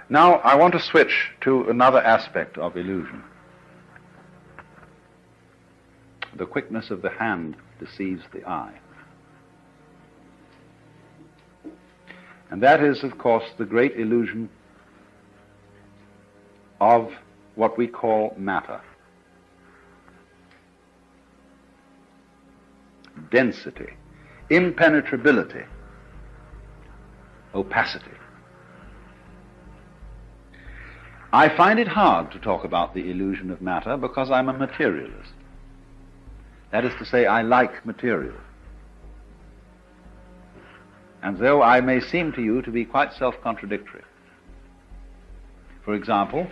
Now I want to switch to another aspect of illusion. The quickness of the hand deceives the eye. And that is, of course, the great illusion of what we call matter. Density, impenetrability, opacity. I find it hard to talk about the illusion of matter because I'm a materialist. That is to say, I like material. And though I may seem to you to be quite self-contradictory. For example,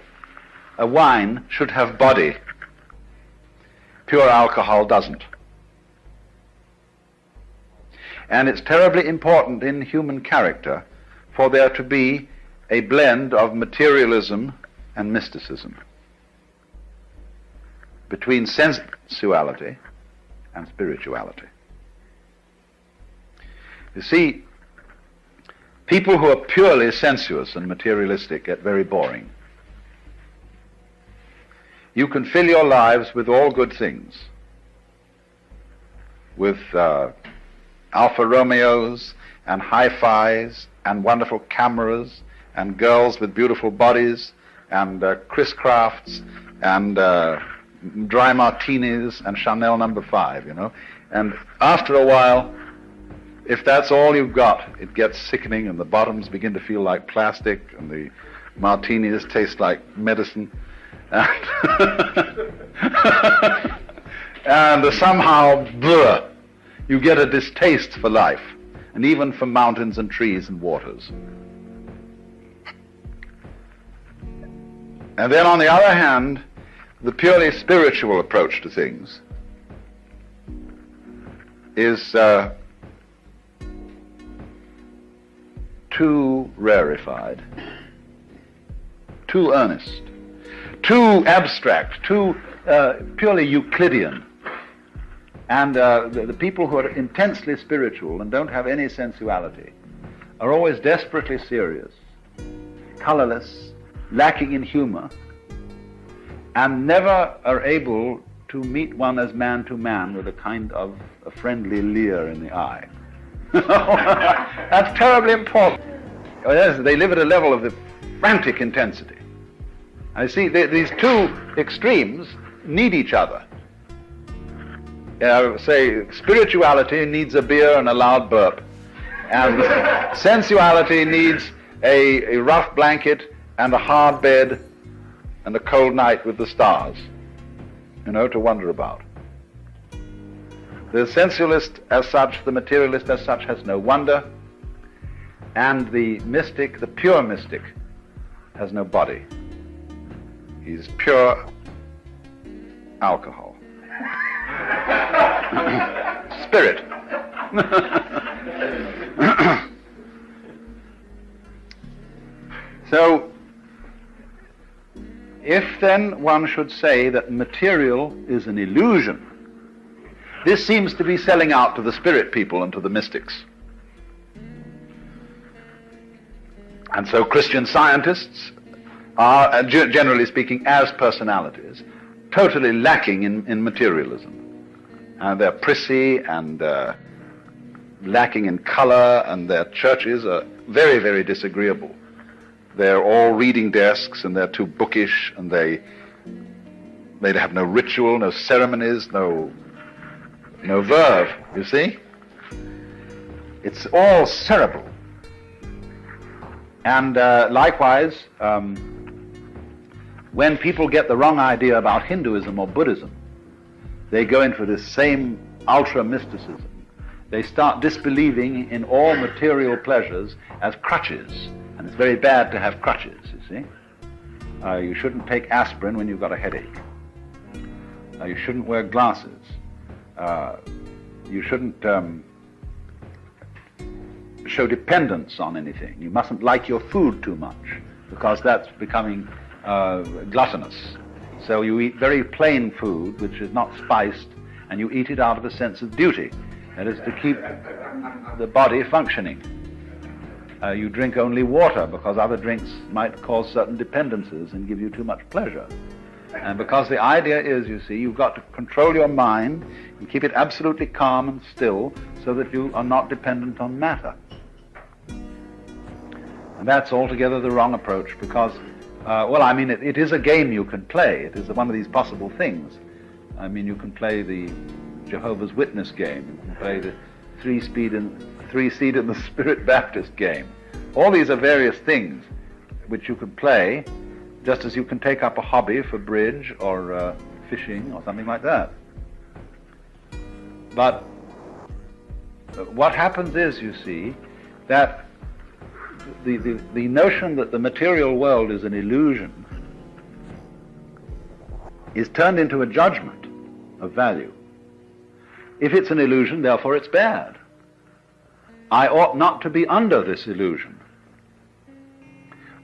a wine should have body. Pure alcohol doesn't. And it's terribly important in human character for there to be a blend of materialism and mysticism, between sensuality and spirituality. You see, people who are purely sensuous and materialistic get very boring. You can fill your lives with all good things, with Alfa Romeos and hi-fis and wonderful cameras and girls with beautiful bodies and Chris Crafts and dry martinis and Chanel No. 5, you know. And after a while, if that's all you've got, it gets sickening and the bottoms begin to feel like plastic and the martinis taste like medicine. And somehow, bleh, you get a distaste for life, and even for mountains and trees and waters. And then on the other hand, the purely spiritual approach to things is too rarefied, too earnest, too abstract, too purely Euclidean. And the people who are intensely spiritual and don't have any sensuality are always desperately serious, colorless, lacking in humor, and never are able to meet one as man to man with a kind of a friendly leer in the eye. That's terribly important. Oh, yes, they live at a level of the frantic intensity. I see these two extremes need each other. Say, spirituality needs a beer and a loud burp, and sensuality needs a rough blanket and a hard bed and a cold night with the stars, you know, to wonder about. The sensualist as such, the materialist as such, has no wonder, and the mystic, the pure mystic, has no body. He's pure alcohol. Spirit. So, if then one should say that material is an illusion, this seems to be selling out to the spirit people and to the mystics. And so Christian scientists are, generally speaking, as personalities, totally lacking in materialism. And they're prissy and lacking in color, and their churches are very, very disagreeable. They're all reading desks, and they're too bookish, and they have no ritual, no ceremonies, no verve, you see? It's all cerebral. And likewise, when people get the wrong idea about Hinduism or Buddhism, they go into this same ultra-mysticism. They start disbelieving in all material pleasures as crutches. And it's very bad to have crutches, you see. You shouldn't take aspirin when you've got a headache. You shouldn't wear glasses. You shouldn't show dependence on anything. You mustn't like your food too much, because that's becoming gluttonous. So you eat very plain food, which is not spiced, and you eat it out of a sense of duty. That is to keep the body functioning. You drink only water because other drinks might cause certain dependencies and give you too much pleasure. And because the idea is, you see, you've got to control your mind and keep it absolutely calm and still so that you are not dependent on matter. And that's altogether the wrong approach because, it is a game you can play. It is one of these possible things. I mean, you can play the Jehovah's Witness game. You can play the three-seed in the Spirit Baptist game. All these are various things which you could play, just as you can take up a hobby for bridge or fishing or something like that. But what happens is, you see, that the notion that the material world is an illusion is turned into a judgment of value. If it's an illusion, therefore it's bad. I ought not to be under this illusion.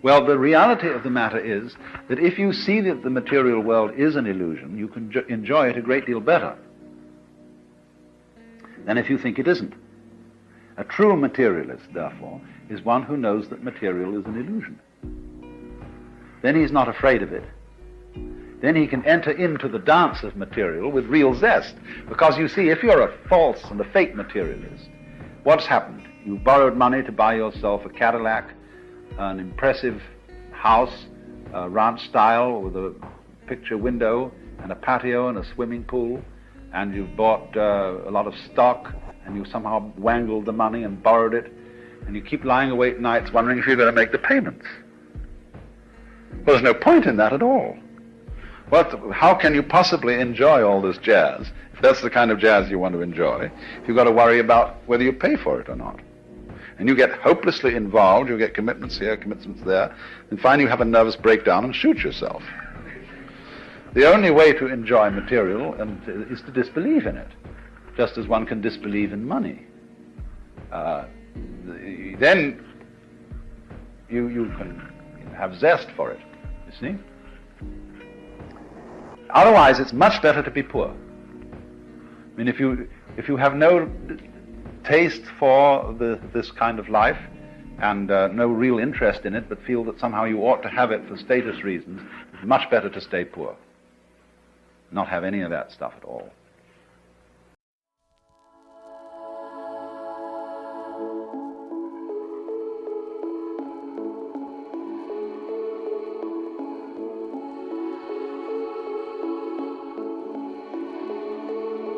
Well, the reality of the matter is that if you see that the material world is an illusion, you can enjoy it a great deal better than if you think it isn't. A true materialist, therefore, is one who knows that material is an illusion. Then he's not afraid of it. Then he can enter into the dance of material with real zest. Because you see, if you're a false and a fake materialist, what's happened? You borrowed money to buy yourself a Cadillac, an impressive house, ranch style with a picture window and a patio and a swimming pool, and you've bought a lot of stock, and you somehow wangled the money and borrowed it, and you keep lying awake nights wondering if you're going to make the payments. Well, there's no point in that at all. How can you possibly enjoy all this jazz, if that's the kind of jazz you want to enjoy, if you've got to worry about whether you pay for it or not? And you get hopelessly involved, you get commitments here, commitments there, and finally you have a nervous breakdown and shoot yourself. The only way to enjoy material is to disbelieve in it, just as one can disbelieve in money. Then you can have zest for it, you see? Otherwise, it's much better to be poor. I mean, if you have no taste for this kind of life and no real interest in it, but feel that somehow you ought to have it for status reasons, it's much better to stay poor. Not have any of that stuff at all.